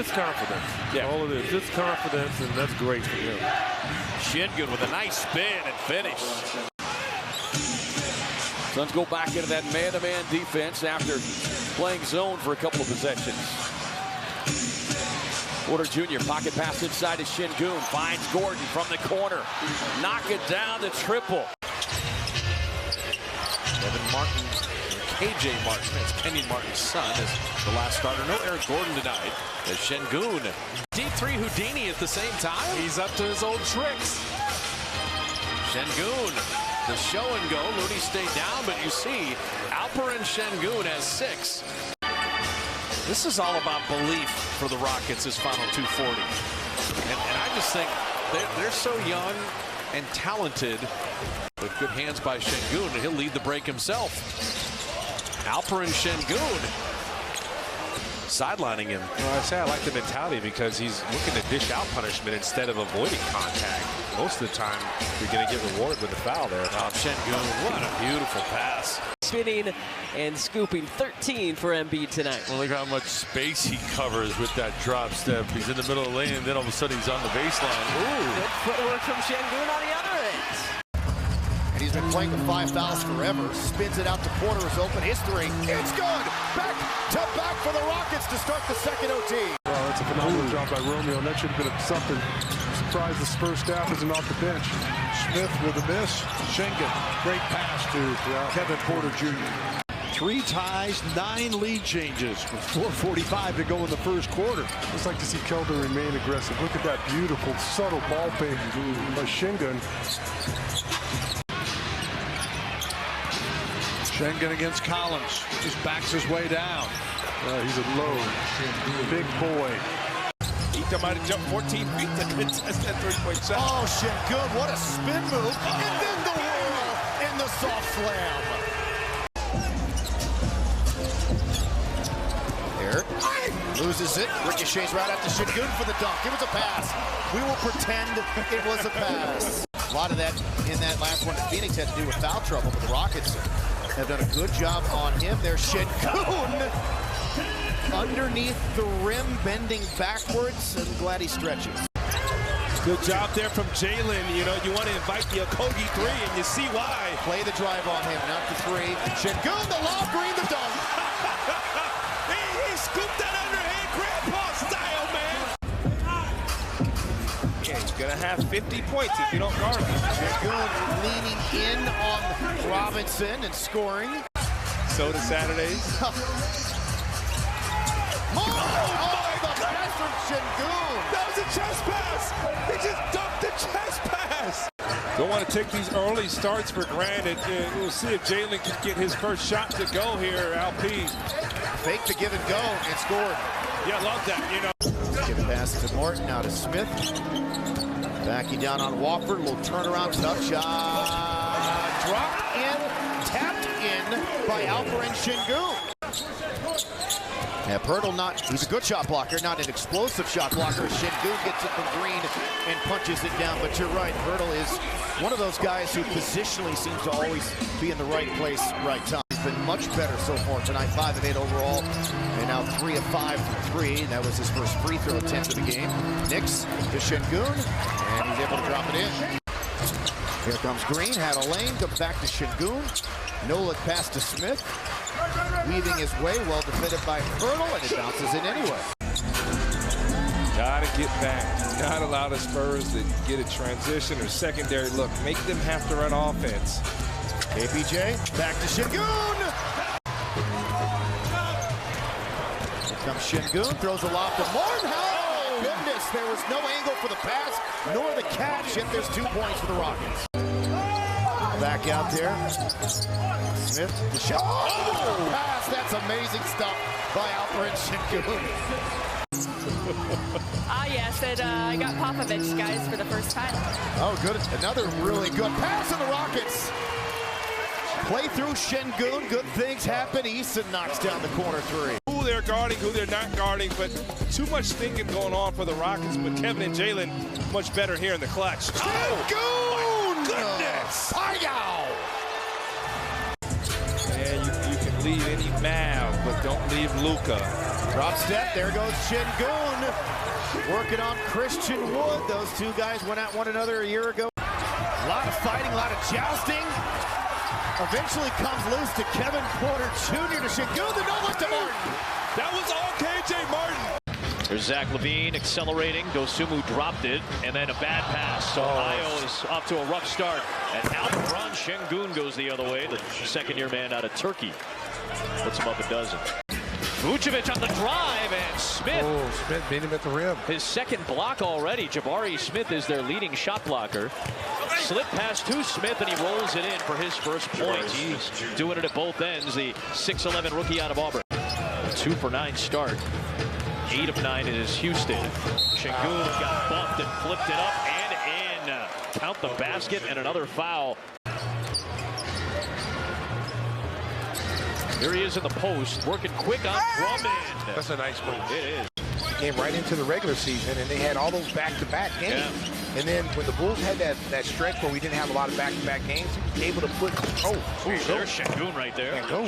just confidence. Yeah. All it is, just confidence, and that's great for him. Sengun with a nice spin and finish. Suns go back into that man-to-man defense after playing zone for a couple of possessions. Porter Jr. pocket pass inside to Sengun. Finds Gordon from the corner. Knock it down the triple. Evan Martin, KJ Martin, that's Kenyon Martin's son, is the last starter. No Eric Gordon tonight. As Sengun. Deep three Houdini at the same time. He's up to his old tricks. Sengun, the show and go. Looney stayed down, but you see Alperen Sengun has 6. This is all about belief for the Rockets, this final 240. And I just think they're so young and talented with good hands by Sengun, and he'll lead the break himself. Alperen Sengun sidelining him. Well, I say I like the mentality because he's looking to dish out punishment instead of avoiding contact. Most of the time, you're going to get rewarded with a foul there. Oh, Sengun, what a beautiful pass. Spinning and scooping 13 for Embiid tonight. Well, look how much space he covers with that drop step. He's in the middle of the lane, and then all of a sudden he's on the baseline. Ooh. Good footwork from Sengun on the other end. And he's been playing with 5 fouls forever. Spins it out to Porter, is open. His three. It's good. Back to back for the Rockets to start the second OT. Well, that's a phenomenal job by Romeo, and that should have been something. Surprised the Spurs staff isn't off the bench. Smith with a miss. Sengun, great pass to Kevin Porter Jr. 3 ties, 9 lead changes with 4:45 to go in the first quarter. Just like to see Kelvin remain aggressive. Look at that beautiful, subtle ball fake by Sengun. Sengun against Collins. Just backs his way down. He's a low, big boy. He might have jumped 14 feet to contest that three-point shot. Oh, Sengun, what a spin move. And then the whirl in the soft slam. There. Loses it. Ricochets right after Sengun for the dunk. It was a pass. We will pretend it was a pass. A lot of that in that last one that Phoenix had to do with foul trouble, but the Rockets have done a good job on him. There's Sengun underneath the rim, bending backwards. I'm glad he stretches. Good job there from Jalen. You know, you want to invite the Okogie three, and you see why. Play the drive on him, not the three. Sengun, the lob, Green, the dunk. He scooped that underhand grandpa style, man. Yeah, he's going to have 50 points if you don't guard him. Sengun leaning in on Robinson and scoring. So to Saturdays. Oh, the pass from Sengun. That was a chest pass. He just dumped the chest pass. Don't want to take these early starts for granted. We'll see if Jalen can get his first shot to go here, LP. Fake the give and go and scored. Yeah, love that, you know. Give a pass to Martin, now to Smith. Backing down on Wofford, little turnaround, tough shot. Dropped in, tapped in by Alperen Sengun. Yeah, Pirtle he's a good shot blocker, not an explosive shot blocker. Sengun gets it from Green and punches it down, but you're right, Pirtle is one of those guys who positionally seems to always be in the right place, right time. He's been much better so far tonight, 5 of 8 overall, and now 3 of 5 from 3. That was his first free throw attempt of the game. Knicks to Sengun, and he's able to drop it in. Here comes Green, had a lane, comes back to Sengun. No look pass to Smith. Weaving his way, well defended by Pirtle, and it bounces in anyway. Gotta get back. Do not allow the Spurs to get a transition or secondary look. Make them have to run offense. KPJ, back to Sengun. Here comes Sengun, throws a lob to Martin. Oh, goodness, there was no angle for the pass, nor the catch, yet there's 2 points for the Rockets. Back out there. Smith, the shot. Oh, pass, that's amazing stuff by Alperen Sengun. Yes, and I got Popovich, guys, for the first time. Oh, good. Another really good pass in the Rockets. Play through Sengun. Good things happen. Easton knocks down the corner three. Who they're guarding, who they're not guarding, but too much thinking going on for the Rockets. But Kevin and Jalen much better here in the clutch. Oh, my goodness! Yeah, you can leave any Mav, but don't leave Luka. Drop step, there goes Sengun. Working on Christian Wood. Those two guys went at one another a year ago. A lot of fighting, a lot of jousting. Eventually comes loose to Kevin Porter Jr. to Sengun, the no-look to Martin. That was all KJ Martin. There's Zach Levine accelerating. Dosumu dropped it, and then a bad pass. So Ohio is off to a rough start. And Alperen Sengun goes the other way. The second-year man out of Turkey puts him up a dozen. Vucevic on the drive, and Smith. Oh, Smith beat him at the rim. His second block already. Jabari Smith is their leading shot blocker. Slip pass to Smith, and he rolls it in for his first point. He's doing it at both ends. The 6'11" rookie out of Auburn. 2 for 9 start. 8 of 9 is Houston. Sengun got bumped and flipped it up and in. Count the basket and another foul. Here he is in the post, working quick on Drummond. That's a nice move. It is. Came right into the regular season, and they had all those back-to-back games. Yeah. And then when the Bulls had that stretch where we didn't have a lot of back-to-back games, he was able to put There's Sengun right there. and go.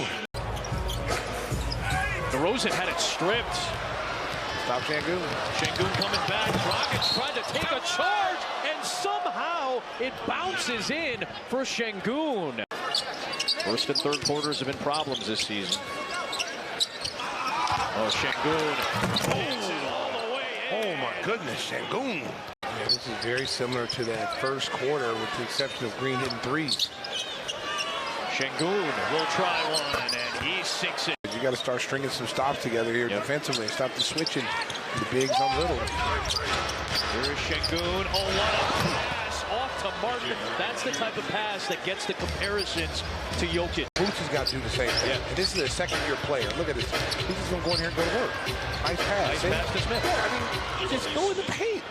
DeRozan had it stripped. Stop Sengun. Sengun coming back. Rockets trying to take a charge, and somehow it bounces in for Sengun. First and third quarters have been problems this season. Oh, Sengun holds it all the way in. Oh my goodness, Sengun. Yeah, this is very similar to that first quarter, with the exception of Green hitting threes. Sengun will try one, and he sinks it. You got to start stringing some stops together here defensively and stop the switching. The bigs on little. Here's Sengun. Oh, what a pass off to Martin. That's the type of pass that gets the comparisons to Jokic. Boots has got to do the same thing. Yeah. And this is a second-year player. Look at this. He's just going to go in here and go to work. Nice pass. Nice pass to Smith. Yeah, I mean, just go in the paint.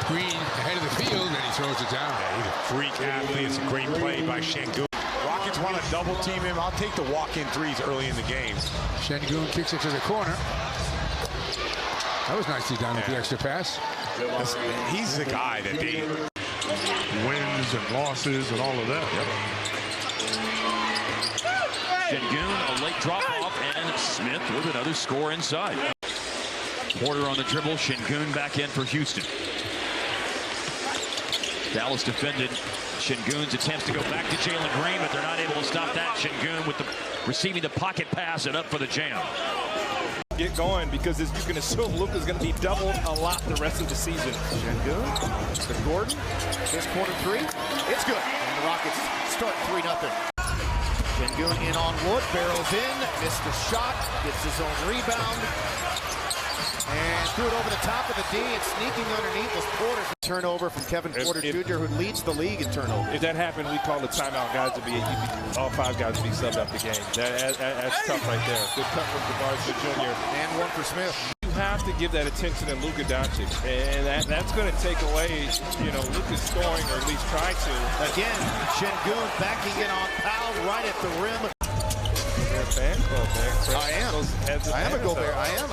Green ahead of the field, and he throws it down. Yeah, he's a freak athlete. It's a great play by Sengun. Rockets want to double team him. I'll take the walk-in threes early in the game. Sengun kicks it to the corner. That was nicely done with the extra pass. He's the guy that they Wins and losses and all of that. Sengun, a late drop-off, and Smith with another score inside. Porter on the dribble, Sengun back in for Houston. Dallas defended Sengun's attempts to go back to Jalen Green, but they're not able to stop that. Sengun with the receiving the pocket pass and up for the jam. Get going, because you can assume Luka's going to be doubled a lot the rest of the season. Sengun to Gordon. His corner three. It's good. And the Rockets start 3-0. Sengun in on Wood. Barrels in. Missed the shot. Gets his own rebound. And threw it over the top of the D, and sneaking underneath was Porter. Turnover from Kevin Porter Jr., who leads the league in turnovers. If that happened, we call the timeout guys to be all 5 guys to be subbed up the game. That's tough right there. Good cut from DeMarcus Jr. And one for Smith. You have to give that attention to Luka Doncic, and that's going to take away, Luka's scoring, or at least try to. Again, Sengun backing in on Powell right at the rim. Fan club, man. I am a Gobert. I am.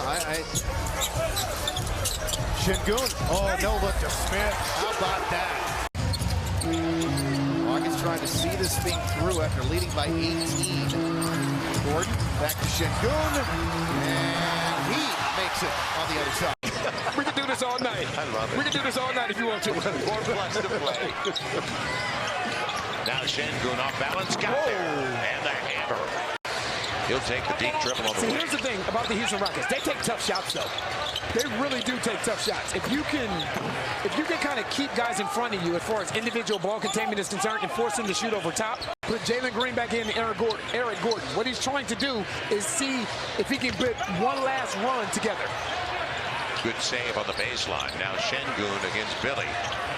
Sengun. Oh, no look to Smith. How about that? Rockets trying to see this thing through after leading by 18. Gordon back to Sengun. And he makes it on the other side. We can do this all night. I love it. We can do this all night if you want to. 4 plus to play. Now Sengun off balance. Got there. And the hammer. He'll take the deep dribble on the wing. Here's the thing about the Houston Rockets. They take tough shots, though. They really do take tough shots. If you can kind of keep guys in front of you as far as individual ball containment is concerned and force them to shoot over top, put Jalen Green back in Eric Gordon. What he's trying to do is see if he can put one last run together. Good save on the baseline. Now Sengun against Billy.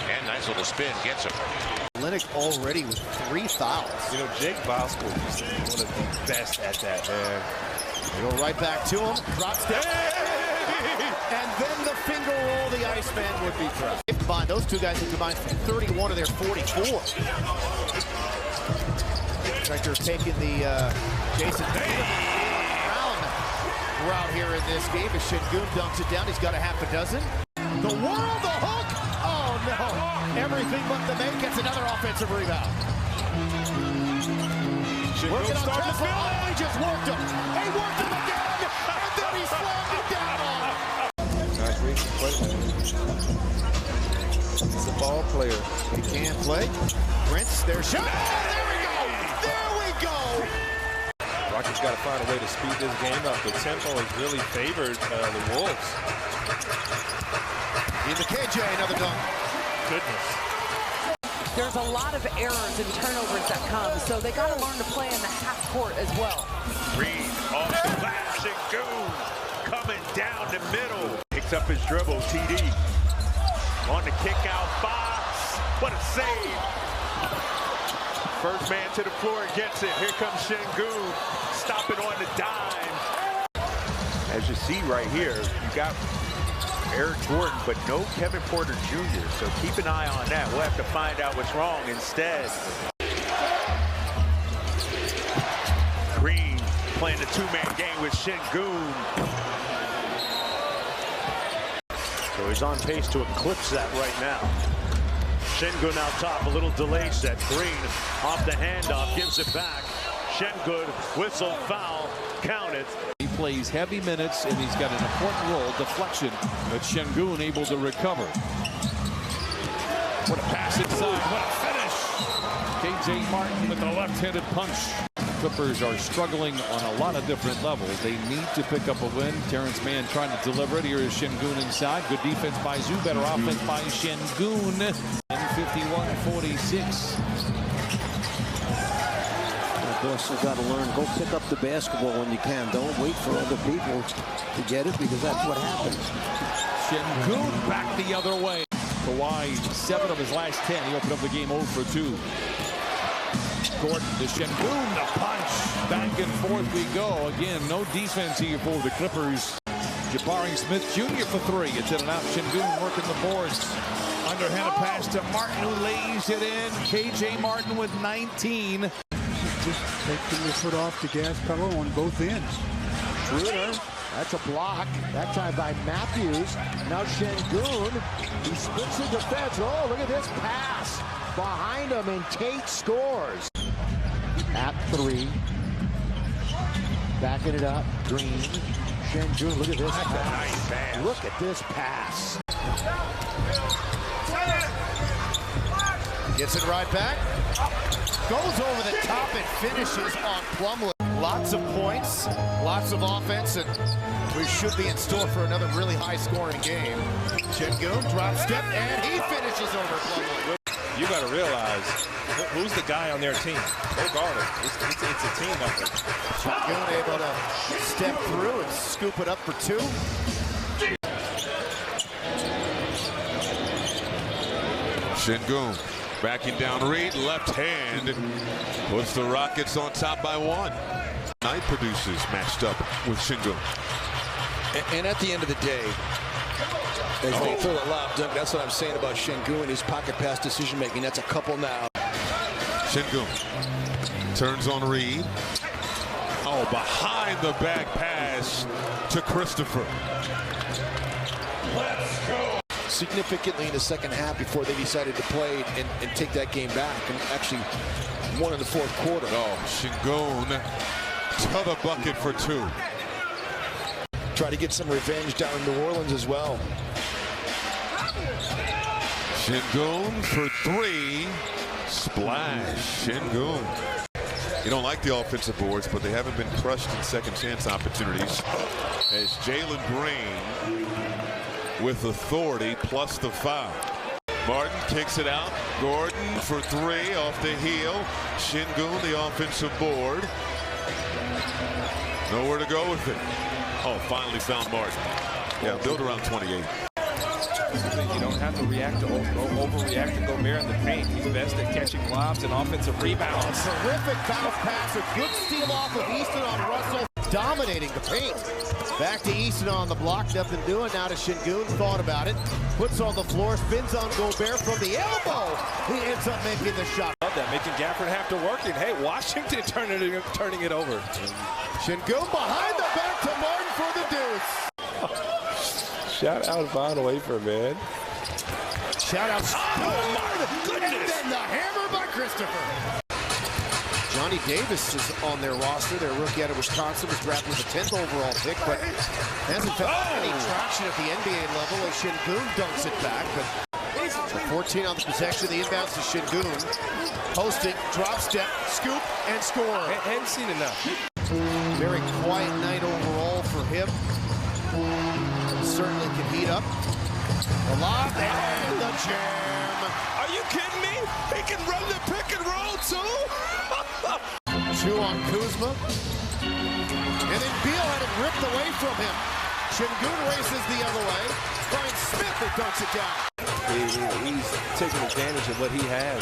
And nice little spin gets him. Olynyk already with 3 fouls. Jake Bosco used to be one of the best at that, man. They go right back to him. Drop step. And then the finger roll, the Iceman would be proud. Combined, those two guys have combined for 31 of their 44. Director taking the Jason Brown route here in this game. As Sengun dunks it down, he's got a half a dozen. The whirl, the hook. Oh no! Everything but the make. Gets another offensive rebound. Working on Tesla. Oh, he just worked him. He worked him again, and then he slammed it down. Nice read from play. He's a ball player. He can play. Prince, their shot. Oh, there we go. There we go. Rockets got to find a way to speed this game up. The tempo has really favored the Wolves. In the KJ, another dunk. Goodness. There's a lot of errors and turnovers that come, so they got to learn to play in the half court as well. Green off the glass, Sengun coming down the middle. Picks up his dribble, TD. On the kick out, Fox. What a save. First man to the floor gets it. Here comes Sengun. Stopping on the dime. As you see right here, you got Eric Gordon, but no Kevin Porter Jr. So keep an eye on that. We'll have to find out what's wrong instead. Green playing the two-man game with Sengun. So he's on pace to eclipse that right now. Sengun out top, a little delay set. Green off the handoff, gives it back. Sengun, whistle, foul, count it. He plays heavy minutes, and he's got an important role, deflection, but Sengun able to recover. What a pass inside, what a finish! KJ Martin with the left-handed punch. Clippers are struggling on a lot of different levels. They need to pick up a win. Terrence Mann trying to deliver it. Here is Sengun inside. Good defense by Zoo, better offense by Sengun. 51-46. Boston's got to learn, go pick up the basketball when you can. Don't wait for other people to get it, because that's what happens. Sengun back the other way. Kawhi, 7 of his last 10. He opened up the game 0 for 2. Gordon to Sengun, the punch. Back and forth we go. Again, no defense here for the Clippers. Jabari Smith Jr. for 3. It's in and out. Sengun working the boards. Underhanded pass to Martin, who lays it in. KJ Martin with 19. Just taking your foot off the gas pedal on both ends. Schroeder, that's a block. That time by Matthews. Now Sengun, he splits the defense. Oh, look at this pass behind him, and Tate scores. At 3. Backing it up. Green. Sengun, look at this pass. Nice. Look at this pass. Gets it right back. Goes over the top and finishes on Plumlee. Lots of points, lots of offense, and we should be in store for another really high-scoring game. Sengun drop step, and he finishes over Plumlee. You got to realize who's the guy on their team. They guard it. It's a team effort. Sengun able to step through and scoop it up for 2. Sengun backing down Reed, left hand, puts the Rockets on top by 1. Knight produces matched up with Sengun. And at the end of the day, as they throw the lob dunk, that's what I'm saying about Sengun and his pocket pass decision making. That's a couple now. Sengun turns on Reed. Oh, behind the back pass to Christopher. Let's go. Significantly in the second half before they decided to play and take that game back, and actually won in the fourth quarter. Oh, Sengun to the bucket for 2. Try to get some revenge down in New Orleans as well. Sengun for 3. Splash. Sengun. You don't like the offensive boards, but they haven't been crushed in second chance opportunities. As Jalen Green with authority plus the foul. Martin kicks it out. Gordon for 3 off the heel. Sengun the offensive board. Nowhere to go with it. Oh, finally found Martin. Yeah, build around 28. You don't have to react to overreact to Gobert in the paint. He's best at catching lobs and offensive rebounds. Terrific bounce pass. A good steal off of Easton on Russell. Dominating the paint. Back to Easton on the block. Nothing doing. Now to Sengun. Thought about it. Puts on the floor. Spins on Gobert from the elbow. He ends up making the shot. Love that. Making Gafford have to work it. Hey, Washington turning it over. Sengun behind the back to Martin for the deuce. Shout out Von Wafer, man. Shout out. Oh, my goodness. And then the hammer by Christopher. Johnny Davis is on their roster. Their rookie out of Wisconsin was drafted with the 10th overall pick, but hasn't found any traction at the NBA level as Sengun dunks it back. But 14 on the possession. The inbounds to Sengun. Posting, drop step, scoop, and score. Hadn't seen enough. Very quiet night overall for him. Certainly can heat up. A lot, and the jam. Are you kidding me? He can run the pick and roll too. 2 on Kuzma. And then Beal had it ripped away from him. Sengun races the other way. Finds Smith who dunks it down. He's taking advantage of what he has.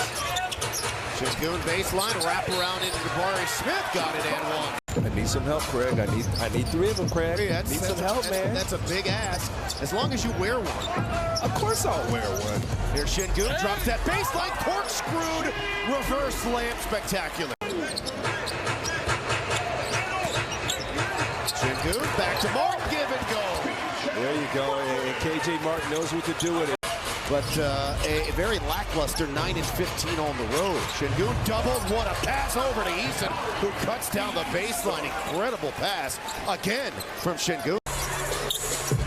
Sengun baseline, wrap around into Jabari Smith, got it and one. I need some help, Craig. I need 3 of them, Craig. Hey, need some help, man. That's a big ask. As long as you wear one. Of course I'll wear one. Here's Sengun, drops that baseline, corkscrewed, reverse layup, spectacular. Sengun, back to Mark, give and go. There you go, and KJ Martin knows what to do with it. But a very lackluster 9-15 on the road. Sengun doubled, what a pass over to Eason, who cuts down the baseline. Incredible pass, again, from Sengun.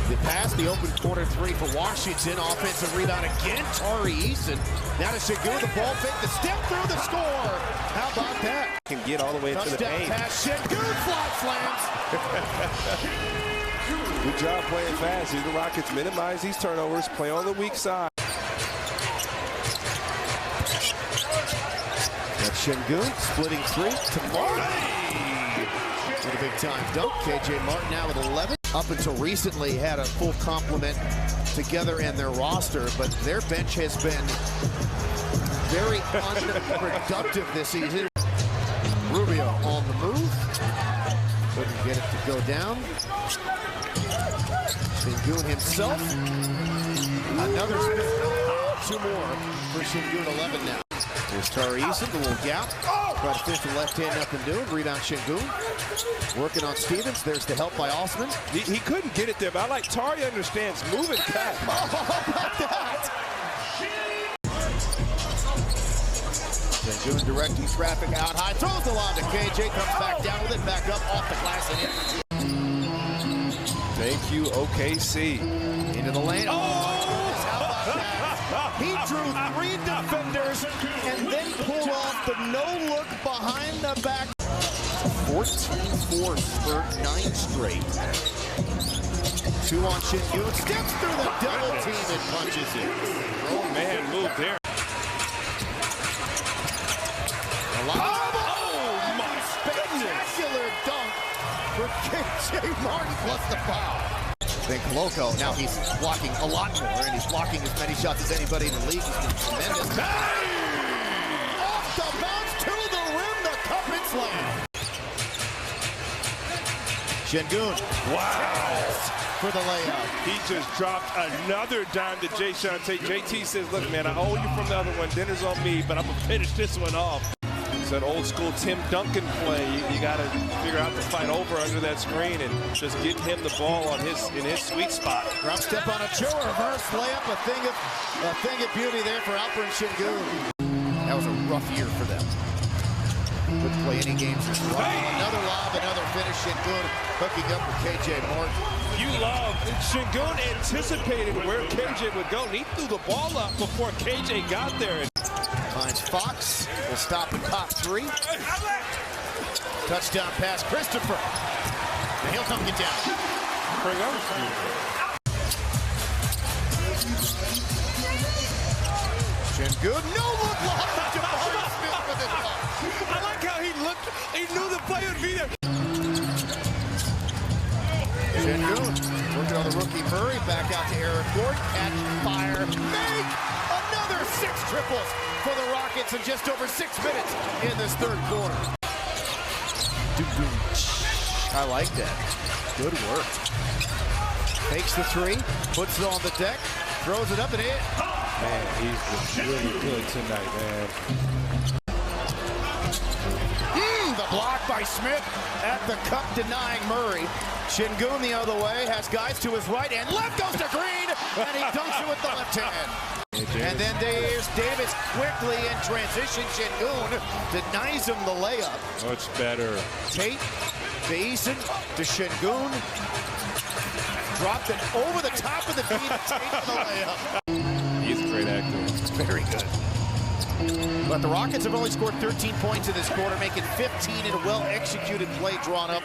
The pass, the open corner 3 for Washington. Offensive rebound again, Tari Eason. Now to Sengun, the ball fake, the step through the score. How about that? Can get all the way into the paint. Touchdown pass, Sengun flat slams. Good job playing fast. The Rockets minimize these turnovers, play on the weak side. That's Sengun splitting 3 to Martin. With a big time dunk. KJ Martin now with 11. Up until recently had a full complement together in their roster, but their bench has been very unproductive this season. Rubio on the move. Couldn't get it to go down. Sengun himself. Another Smith. 2 more for Sengun, 11 now. There's Tari Eason, the little gap. Try to finish the left hand up and doing. Rebound Sengun. Working on Stevens. There's the help by Osman. He couldn't get it there, but I like Tari understands moving back. Oh, how about that? Sengun directing traffic out high. Throws the lob to KJ. Comes back down with it. Back up off the glass and in. Thank you, OKC. Into the lane. Oh! How about that? He drew 3 defenders and then pulled off the no-look behind the back. 14-4 for 9 straight. 2 on Sengun. Steps through the double team and punches it. Oh, man, move there. Oh, my spectacular dunk for KJ Martin plus the foul. Then Koloko, now he's blocking a lot more, and he's blocking as many shots as anybody in the league. He's been tremendous. Bang! Off the bounce to the rim, the cup and slam. Sengun. Wow. For the layup. He just dropped another dime to Jason Tate. JT says, look, man, I owe you from the other one. Dinner's on me, but I'm going to finish this one off. It's that old school Tim Duncan play. You got to figure out to fight over under that screen and just get him the ball on in his sweet spot. Drop step on a Joe, reverse layup, a thing of beauty there for Alperen Sengun. That was a rough year for them. Couldn't play any games this year. Another lob, another finish. Sengun hooking up with KJ Martin. You love Sengun anticipated where KJ would go. He threw the ball up before KJ got there. Finds Fox. Will stop the top 3. Touchdown pass, Christopher. And he'll dunk it down. Sengun, no look lob. Jabari Smith with it. I like how he looked. He knew the play would be there. Sengun working on the rookie Murray. Back out to Eric Gordon. Catch, fire, make another 6 triples for the Rockets in just over 6 minutes in this 3rd quarter. I like that. Good work. Takes the 3, puts it on the deck, throws it up and in. Man, he's been really good tonight, man. The block by Smith at the cup, denying Murray. Sengun the other way, has guys to his right and left, goes to Green, and he dunks it with the left hand. And then there's Davis quickly in transition. Sengun denies him the layup. Much better. Tate, Basin to Sengun. Dropped it over the top of the beat and Tate for the layup. He's a great actor. Very good. But the Rockets have only scored 13 points in this quarter, making 15 in a well-executed play drawn up.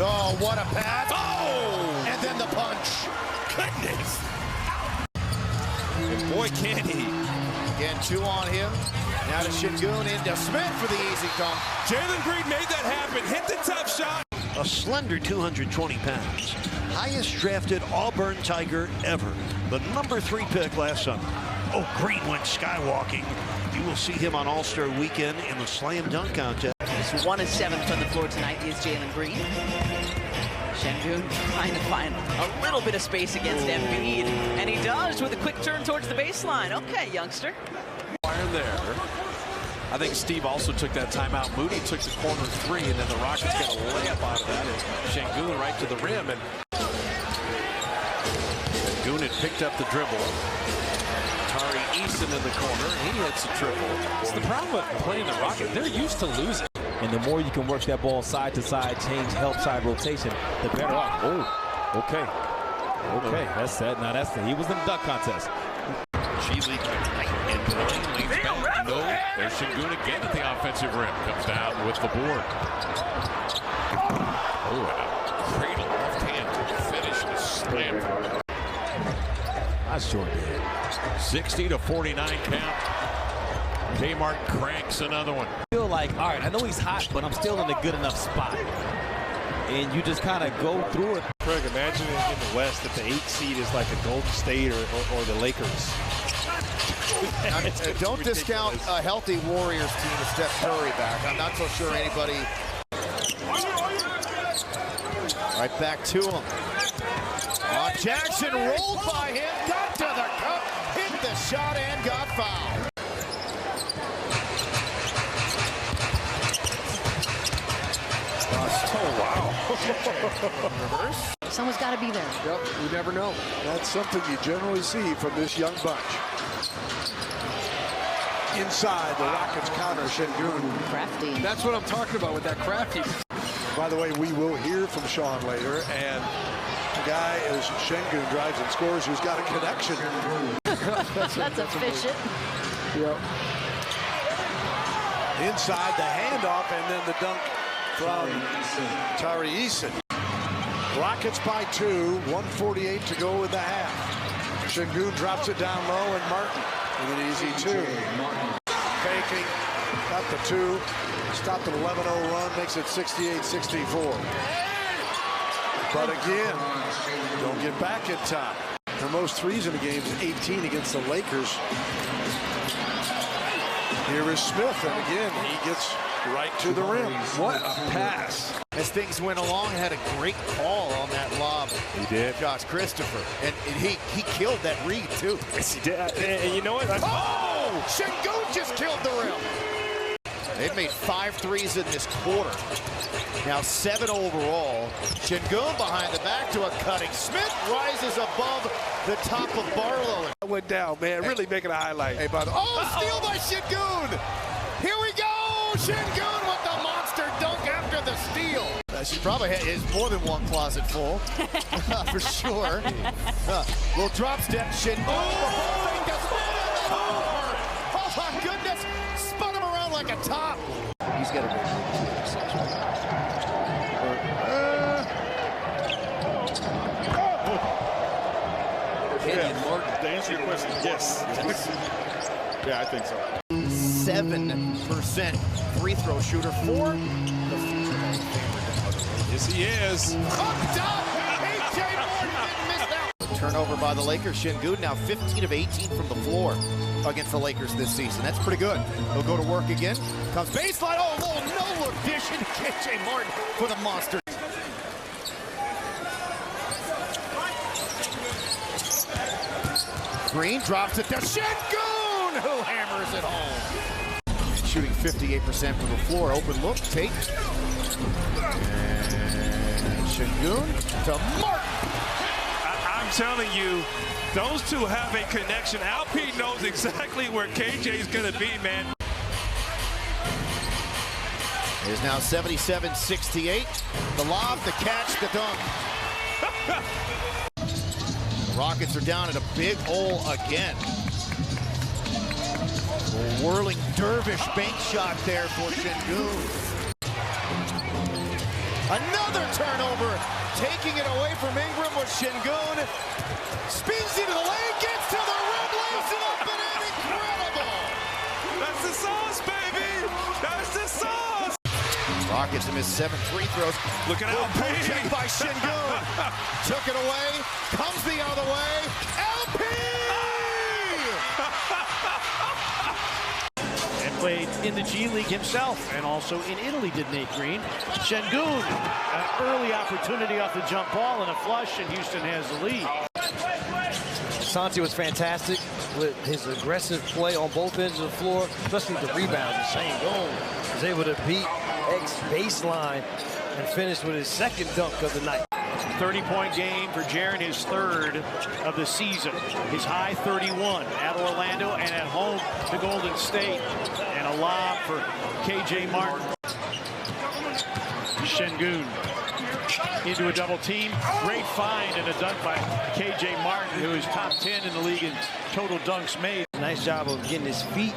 Oh, what a pass. Oh! And then the punch. Goodness. And boy, can he. Again, 2 on him. Now to Sengun into Smith for the easy dunk. Jalen Green made that happen. Hit the tough shot. A slender 220 pounds. Highest drafted Auburn Tiger ever. The #3 pick last summer. Oh, Green went skywalking. You will see him on All-Star Weekend in the Slam Dunk Contest. Just 1 of 7 on the floor tonight is Jalen Green. Sengun trying to find a little bit of space against Embiid. And he does with a quick turn towards the baseline. Okay, youngster. Fire there. I think Steve also took that timeout. Moody took the corner 3, and then the Rockets got a layup out of that. And Sengun right to the rim. And Sengun had picked up the dribble. Tari Eason in the corner, and he hits a triple. It's the problem with playing the Rockets. They're used to losing. And the more you can work that ball side to side, change help side rotation, the better off. Oh, okay. Okay, that's that. Now that's he was in the dunk contest. Shealy and Blaine leans back. No, there's Sengun again at the offensive rim. Comes down with the board. Oh, and a cradle left hand to finish the slam. I sure did. 60-49 count. Kmart cranks another one. I feel like, all right, I know he's hot, but I'm still in a good enough spot. And you just kind of go through it. Craig, imagine in the West that the 8th seed is like a Golden State or the Lakers. Don't discount a healthy Warriors team with Steph Curry back. I'm not so sure anybody. Right back to him. Jackson rolled by him, got to the cup, hit the shot, and got fouled. Reverse. Someone's got to be there. Yep, you never know. That's something you generally see from this young bunch. Inside, the Rockets counter, Sengun. Crafty. That's what I'm talking about with that crafty. By the way, we will hear from Sean later, and the guy is Sengun drives and scores who's got a connection. That's efficient. Yep. Inside, the handoff, and then the dunk from Tari Eason. Rockets by 2, 1:48 to go in the half. Sengun drops it down low, and Martin with an easy 2. Faking, got the 2, stopped an 11-0 run, makes it 68-64. But again, don't get back in time. Her most threes in the game is 18 against the Lakers. Here is Smith, and again, he gets right to the rim. What a pass. As things went along, had a great call on that lob. He did. Josh Christopher. And he killed that read, too. Yes, he did. And you know what? Oh! Sengun just killed the rim. They've made 5 threes in this quarter. Now 7 overall. Sengun behind the back to a cutting. Smith rises above the top of Barlow. That went down, man. Really making a highlight. Hey, by the steal by Sengun. Here we go. Sengun with the monster dunk after the steal. She probably has more than one closet full, for sure. Little drop step. Sengun. Oh my goodness! Spun him around like a top. He's got a great To answer your question, yes. Yeah, I think so. 7% free throw shooter for the Yes, he is. Hooked up! A.J. Morton didn't miss that. Turnover by the Lakers. Sengun now 15 of 18 from the floor against the Lakers this season. That's pretty good. He'll go to work again. Comes baseline. Oh, little no-look dish into A.J. Morton for the monster. Green drops it to Sengun, who hammers it home. Shooting 58% from the floor. Open look, Tate. And Sengun to Martin. I'm telling you, those two have a connection. Alperen knows exactly where KJ is going to be, man. It is now 77-68. The lob, the catch, the dunk. The Rockets are down at a big hole again. A whirling dervish bank shot there for Sengun. Another turnover, taking it away from Ingram with Sengun. Spins into the lane, gets to the rim, lays it up and in. Incredible! That's the sauce, baby! That's the sauce! Rockets have missed 7 free throws. Look at Alperen. Check by Sengun. Took it away, comes the other way. And played in the G League himself, and also in Italy did Nate Green. Sengun, an early opportunity off the jump ball and a flush, and Houston has the lead. Santi was fantastic with his aggressive play on both ends of the floor, especially the rebounds. Sengun was able to beat baseline and finish with his second dunk of the night. 30-point game for Jaren, his third of the season. His high 31 at Orlando and at home to Golden State. And a lob for KJ Martin. Sengun into a double team. Great find and a dunk by KJ Martin, who is top 10 in the league in total dunks made. Nice job of getting his feet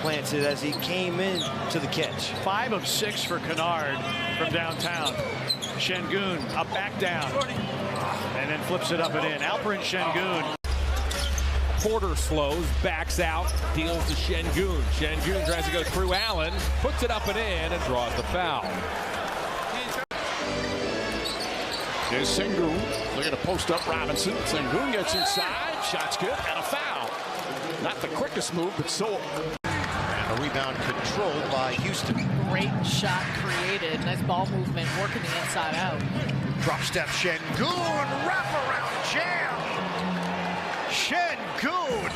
planted as he came in to the catch. 5 of 6 for Kennard from downtown. Sengun up, back down, and then flips it up and in. Alperen Sengun. Porter slows, backs out, deals to Sengun. Sengun tries to go through Allen, puts it up and in, and draws the foul. Here's Sengun looking to post up Robinson. Sengun gets inside, shot's good, and a foul. Not the quickest move, but so. And a rebound controlled by Houston. Great shot created. Nice ball movement, working the inside out. Drop step Sengun, wraparound jam. Sengun.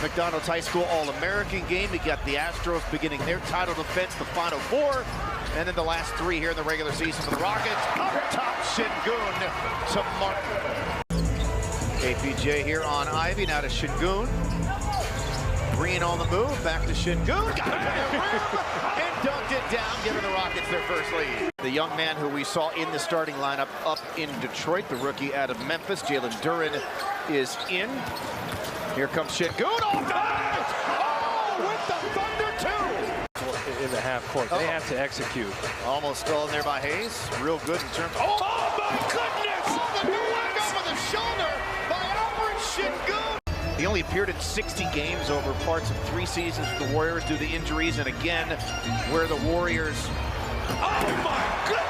McDonald's High School All-American game. We got the Astros beginning their title defense, the Final Four. And then the last 3 here in the regular season for the Rockets. Up top, Sengun to Martin. APJ here on Ivy, now to Sengun. Green on the move, back to Sengun. Got it to the rim and dunked it down, giving the Rockets their first lead. The young man who we saw in the starting lineup up in Detroit, the rookie out of Memphis, Jalen Duren, is in. Here comes Sengun. Oh, nice! Oh, with the Thunder, too! In the half court, they have to execute. Almost stolen there by Hayes. Real good in terms of... Oh, my goodness! Oh, the leg over the shoulder by Alperen Sengun. He only appeared in 60 games over parts of 3 seasons with the Warriors due to injuries, and again, where the Warriors... Oh, my goodness!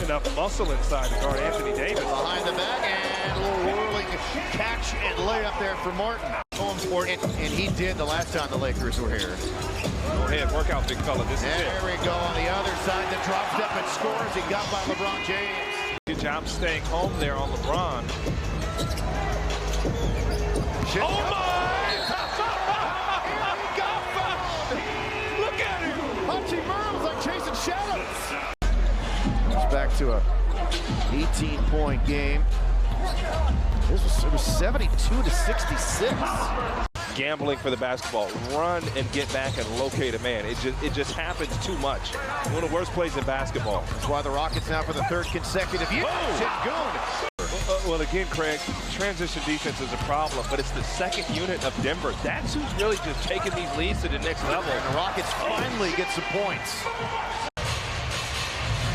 Enough muscle inside to guard Anthony Davis. Behind the back, and a little whirling catch and layup there for Martin. So important, and he did the last time the Lakers were here. Go ahead, work out, big fella. This is it. There we go on the other side. The drop step and scores. He got by LeBron James. Good job staying home there on LeBron. Oh my! He got fouled! Look at him! Hunchy Merle's like chasing shadows. It's back to a 18-point game. It was 72-66. Gambling for the basketball. Run and get back and locate a man. It just happens too much. One of the worst plays in basketball. That's why the Rockets now for the 3rd consecutive year. Sengun. Well, again, Craig, transition defense is a problem, but it's the 2nd unit of Denver. That's who's really just taking these leads to the next level. And the Rockets finally get some points.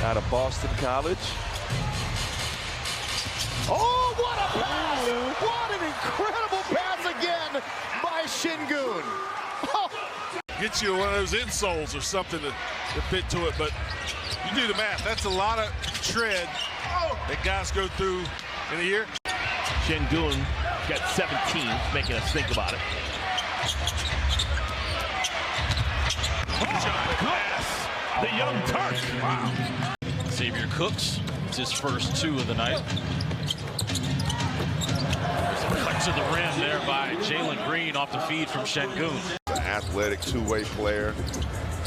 Out of Boston College. Oh, what a pass! What an incredible pass again by Sengun. Oh. Get you one of those insoles or something to fit to it, but you do the math. That's a lot of tread that guys go through in a year. Sengun got 17, making us think about it. The young Turk. Wow. Xavier Cooks, it's his first 2 of the night. There's a cut to the rim there by Jalen Green off the feed from Sengun. Athletic 2-way player.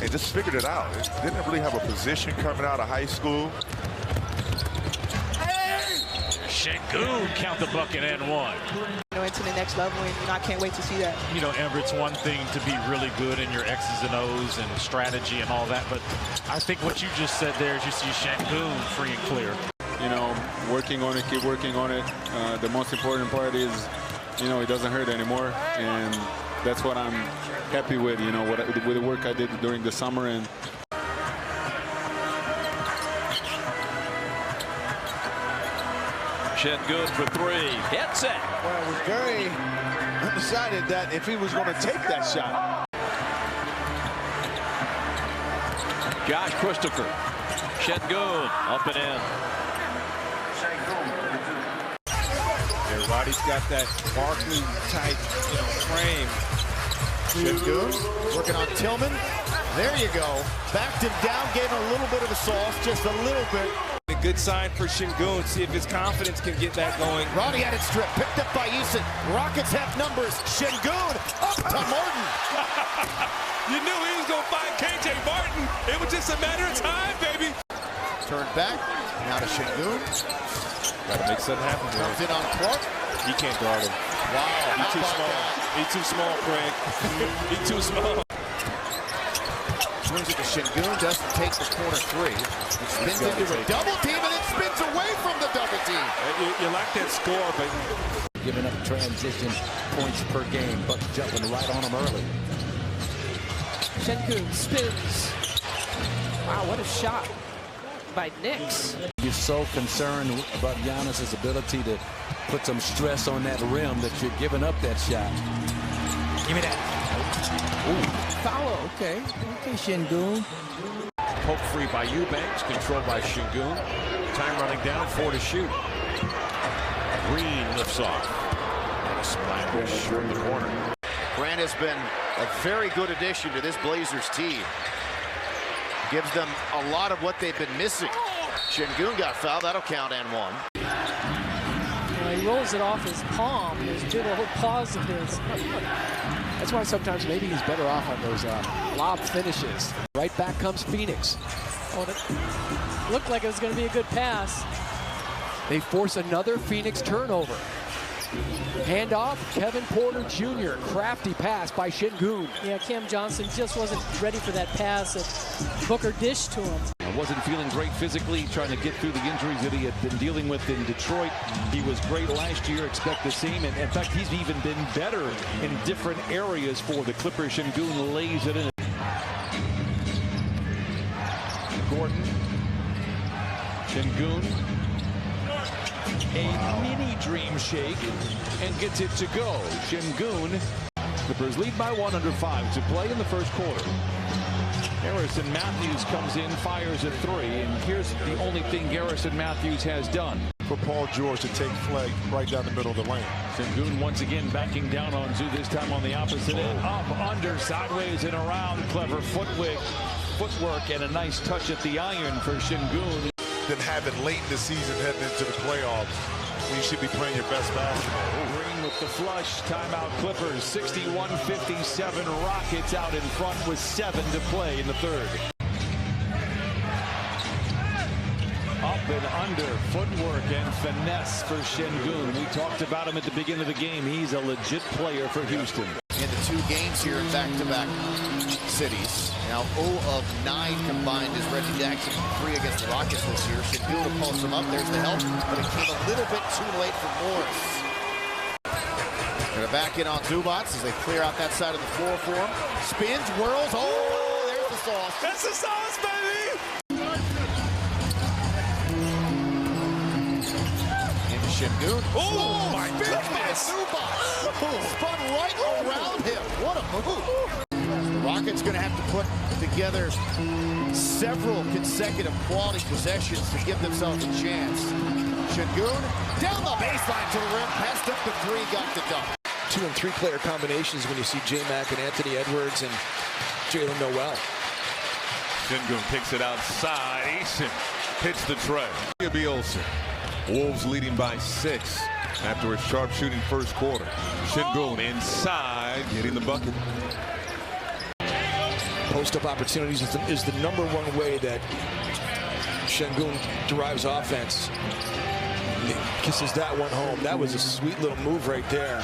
And just figured it out. Didn't really have a position coming out of high school. Sengun count the bucket and one. Into the next level, and I can't wait to see that. Amber, it's one thing to be really good in your X's and O's and strategy and all that, but I think what you just said there is you see Sengun free and clear. Working on it, keep working on it. The most important part is, it doesn't hurt anymore, and that's what I'm happy with. With the work I did during the summer. And Sengun for three. Hits it. Well, it was very undecided that if he was going to take that shot. Josh Christopher. Sengun up and in. Yeah, Roddy's got that Barkley type, frame. Sengun working on Tillman. There you go. Backed him down, gave him a little bit of a sauce, just a little bit. A good sign for Sengun. See if his confidence can get that going. Roddy had it stripped, picked up by Eason. Rockets have numbers. Sengun up to Martin. You knew he was going to find KJ Martin. It was just a matter of time, baby. Turned back. Now to Sengun. Got to make something happen. Comes in on Clark. He can't guard him. Wow. He's too small. He's too small, Craig. He's too small. Brings it to Sengun. Doesn't take the corner three. He spins into a double team and then spins away from the double team. You like that score, but giving up transition points per game. Buck jumping right on him early. Sengun spins. Wow, what a shot by Knicks. You're so concerned about Giannis's ability to put some stress on that rim that you're giving up that shot. Give me that. Ooh. Foul. Okay, Sengun. Poke free by Eubanks, controlled by Sengun. Time running down, 4 to shoot. Green lifts off. And a splash in the corner. Grant has been a very good addition to this Blazers team. Gives them a lot of what they've been missing. Sengun got fouled. That'll count and one. He rolls it off his palm. There's a little pause of his. That's why sometimes maybe he's better off on those lob finishes. Right back comes Phoenix. Oh, it looked like it was going to be a good pass. They force another Phoenix turnover. Handoff, Kevin Porter Jr. Crafty pass by Sengun. Yeah, Cam Johnson just wasn't ready for that pass. Booker dished to him. Wasn't feeling great physically, trying to get through the injuries that he had been dealing with in Detroit. He was great last year, expect the same. And in fact, he's even been better in different areas for the Clippers. Sengun lays it in. Gordon. Sengun. A mini dream shake and gets it to go. Sengun. Clippers lead by 1 under 5 to play in the first quarter. Garrison Matthews comes in, fires a 3, and here's the only thing Garrison Matthews has done. For Paul George to take flag right down the middle of the lane. Sengun once again backing down on Zoo, this time on the opposite end. Up, under, sideways, and around. Clever footwork, and a nice touch at the iron for Sengun. Then have it late in the season heading into the playoffs. You should be playing your best basketball. Green with the flush. Timeout Clippers. 61-57. Rockets out in front with 7 to play in the third. Up and under. Footwork and finesse for Sengun. We talked about him at the beginning of the game. He's a legit player for Houston. In the 2 games here in back-to-back cities. Now 0 of 9 combined is Reggie Jackson, 3 against the Rockets this year. Sengun to pulse him up. There's the help, but it came a little bit too late for Morris. They're back in on Zubats as they clear out that side of the floor for him. Spins, whirls. Oh, there's the sauce. That's the sauce, baby. Into Sengun. Oh, my goodness. Spun right around him. What a move. The Rockets going to have to put together several consecutive quality possessions to give themselves a chance. Sengun down the baseline to the rim, passed up the 3, got the dunk. 2 and 3 player combinations when you see J-Mac and Anthony Edwards and Jalen Noel. Sengun picks it outside. Eason hits the tray. B. Olsen. Wolves leading by 6 after a sharp shooting first quarter. Sengun inside, getting the bucket. Post-up opportunities is the #1 way that Sengun derives offense. Kisses that one home. That was a sweet little move right there.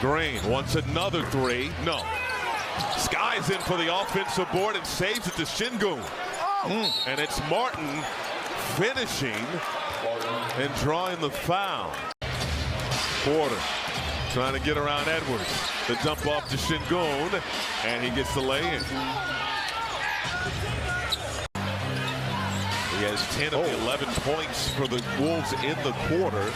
Green wants another three. No. Sky's in for the offensive board and saves it to Sengun. And it's Martin finishing and drawing the foul. Porter trying to get around Edwards. The dump off to Sengun, and he gets the lay-in. He has 10 of the 11 points for the Wolves in the quarter.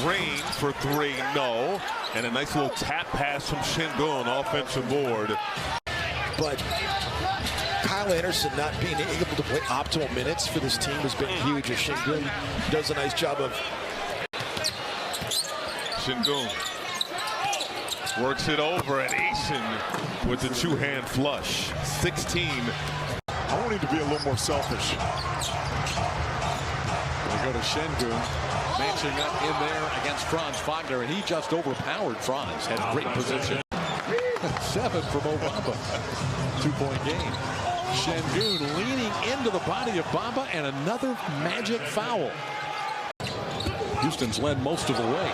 Green for three, no. And a nice little tap pass from Sengun, offensive board. But Kyle Anderson not being able to play optimal minutes for this team has been huge. As Sengun does a nice job of. Sengun works it over, and Eason with the two-hand flush. 16. I want him to be a little more selfish. They go to Sengun, matching up in there against Franz Wagner, and he just overpowered Franz. Had great position. 7 from Obamba. 2-point game. Sengun leaning into the body of Bamba, and another magic foul. Houston's led most of the way.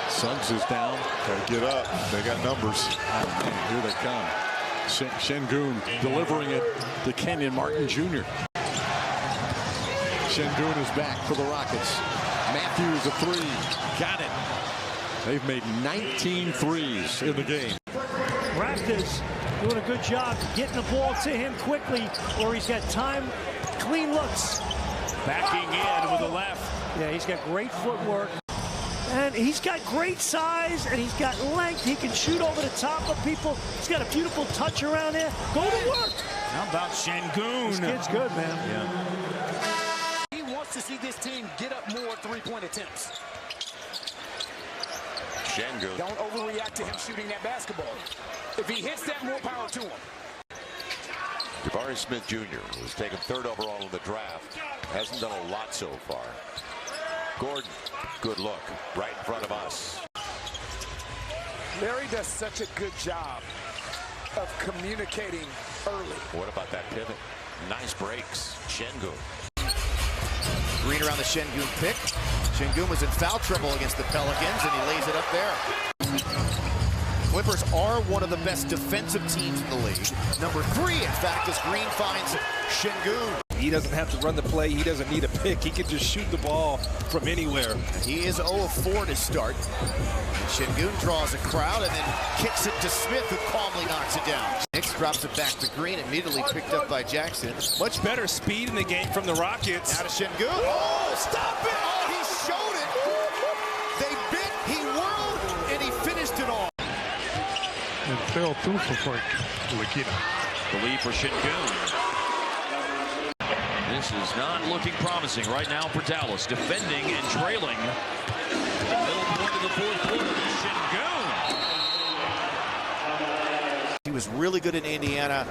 Suggs is down. Got to get up. They got numbers. Oh, man, here they come. Sengun delivering it to Kenyon Martin Jr. Sengun is back for the Rockets. Matthews a three. Got it. They've made 19 threes in the game. Raptors doing a good job getting the ball to him quickly, or he's got time, clean looks. Backing in with the left. Yeah, he's got great footwork. And he's got great size, and he's got length. He can shoot over the top of people. He's got a beautiful touch around there. Go to work. How about Sengun? This kid's good, man. Yeah. He wants to see this team get up more three-point attempts. Sengun. Don't overreact to him shooting that basketball. If he hits that, more power to him. Jabari Smith Jr., who's taken 3rd overall in the draft, hasn't done a lot so far. Gordon, good look, right in front of us. Larry does such a good job of communicating early. What about that pivot? Nice breaks. Sengun. Green around the Sengun pick. Sengun was in foul trouble against the Pelicans, and he lays it up there. Clippers are one of the best defensive teams in the league. Number 3, in fact, as Green finds Sengun. He doesn't have to run the play. He doesn't need a pick. He can just shoot the ball from anywhere. He is 0 of 4 to start. And Sengun draws a crowd and then kicks it to Smith, who calmly knocks it down. Knicks drops it back to Green, immediately picked up by Jackson. Much better speed in the game from the Rockets. Now to Sengun. Oh, stop it! Oh, he showed it. They bit, he whirled, and he finished it all. And fell through for Lakina. The lead for Sengun. This is not looking promising right now for Dallas. Defending and trailing. The middle point of the 4th quarter. Sengun. He was really good in Indiana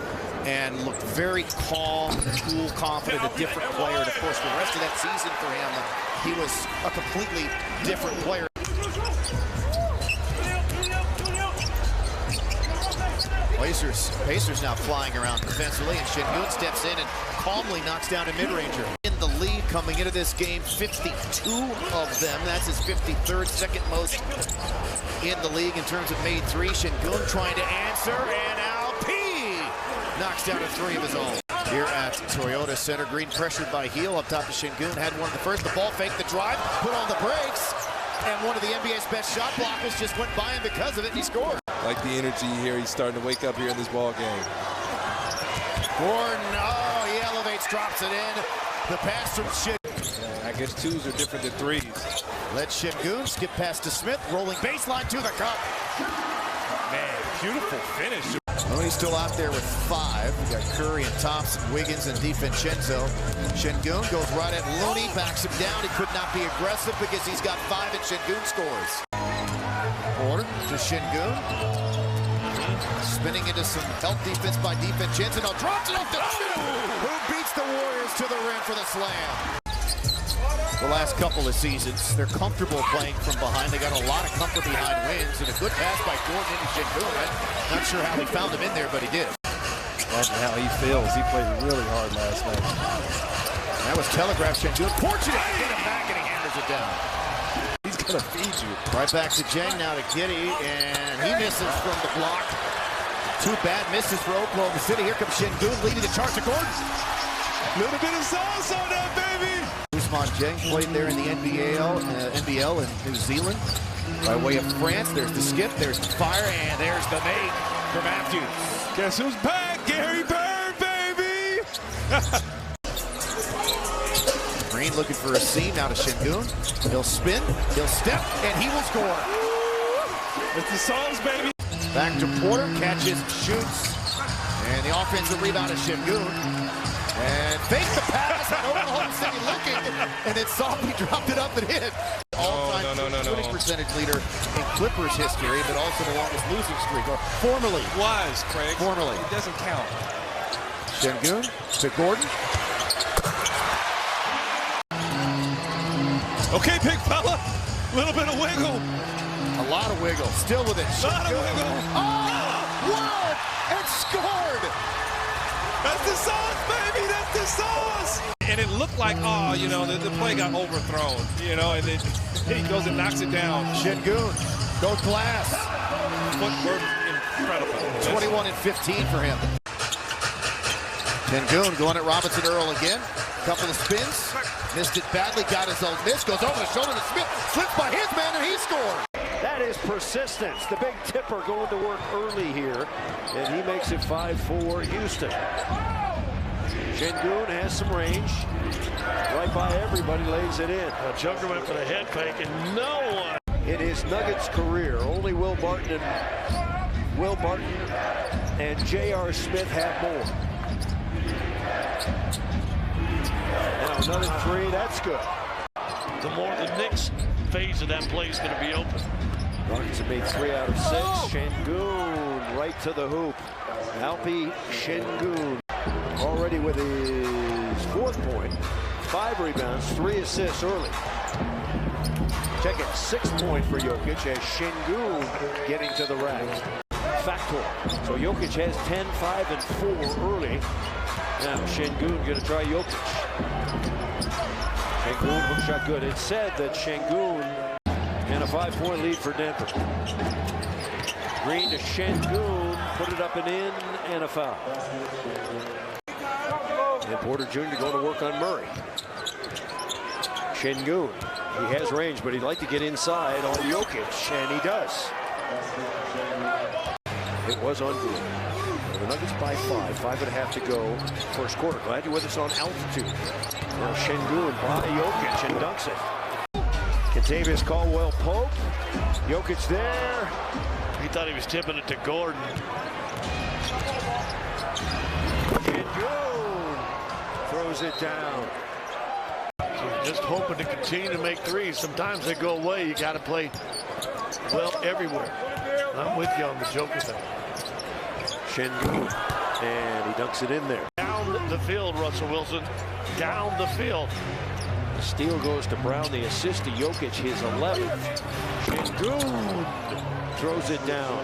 and looked very calm, cool, confident, a different player. And of course, the rest of that season for him, he was a completely different player. Pacers now flying around defensively, and Sengun steps in and calmly knocks down a mid-ranger. In the lead coming into this game, 52 of them. That's his 53rd, second most in the league in terms of made three. Sengun trying to answer, and Alperen knocks down a 3 of his own. Here at Toyota Center, Green pressured by Heel up top of Sengun. Had one of the first, the ball fake, the drive, put on the brakes, and one of the NBA's best shot blockers just went by him because of it, and he scored. Like the energy here. He's starting to wake up here in this ball game. Gordon, oh, he elevates, drops it in. The pass from Sengun. I guess 2s are different than 3s. Let Sengun skip past to Smith, rolling baseline to the cup. Man, beautiful finish. Looney's still out there with 5. We got Curry and Thompson, Wiggins, and DiVincenzo. Sengun goes right at Looney, backs him down. He could not be aggressive because he's got 5 and Sengun scores. Porter to Sengun. Spinning into some help defense by DiVincenzo. Now drops it off the who beats the Warriors to the rim for the slam. The last couple of seasons, they're comfortable playing from behind. They got a lot of comfort behind wins, and a good pass by Gordon into Sengun. I'm not sure how he found him in there, but he did. Imagine how he feels. He played really hard last night. That was telegraphed. Sengun. Fortunate to get him back, and he hammers it down. He's going to feed you. Right back to Jeng, now to Giddey, and he misses from the block. Two bad misses for Oklahoma City. Here comes Sengun leading the charge to Gordon. Little bit of sauce on that, baby. Ousmane Dieng played there in the NBL in New Zealand. By way of France, there's the skip, there's the fire, and there's the make for Matthews. Guess who's back? Gary Bird, baby! Green looking for a seam, now to Sengun. He'll spin, he'll step, and he will score. It's the songs, baby. Back to Porter, catches, shoots, and the offensive rebound is Sengun. And fakes the pass, and Oklahoma City looking, and then softly dropped it up and hit. All-time shooting percentage leader in Clippers history, but also the longest losing streak. Or formerly. Was, Craig. Formerly. It doesn't count. Sengun to Gordon. Okay, big fella. A little bit of wiggle. A lot of wiggle. Still with it. A lot of wiggle. Oh! Wow! And scored! That's the sauce, baby. That's the sauce. And it looked like, oh, you know, the play got overthrown, you know, and then he goes and knocks it down. Sengun goes glass. Footwork incredible. 21 and 15 for him. Sengun going at Robinson Earl again. Couple of spins. Missed it badly. Got his own miss. Goes over the shoulder to Smith. Slips by his man, and he scores. That is persistence. The big tipper going to work early here, and he makes it 5-4 Houston. Sengun has some range. Right by everybody, lays it in. Joker went for the head fake, and no one in his Nuggets career. Only Will Barton and J.R. Smith have more. Now another three. That's good. The next phase of that play is going to be open. Rockets have made 3 out of 6. Sengun right to the hoop. Alperen Sengun already with his 4th point. 5 rebounds, 3 assists early. Check it, 6th point for Jokic as Sengun getting to the rack. Factor. So Jokic has 10, 5, and 4 early. Now Sengun going to try Jokic. Sengun hook shot good. It said that Sengun and a 5-point lead for Denver. Green to Sengun, put it up and in, and a foul. And Porter Jr. going to work on Murray. Sengun, he has range, but he'd like to get inside on Jokic, and he does. It was on Green. The Nuggets by 5, 5.5 to go. First quarter. Glad you're with us on altitude. Now Sengun by Jokic and dunks it. Kentavious Caldwell-Pope. Jokic there. He thought he was tipping it to Gordon. Sengun throws it down. So just hoping to continue to make threes. Sometimes they go away. You got to play well everywhere. I'm with you on the Joker thing. Sengun, and he dunks it in there. Down the field, Russell Wilson. Down the field. The steal goes to Brown. The assist to Jokic, his 11th. Sengun throws it down.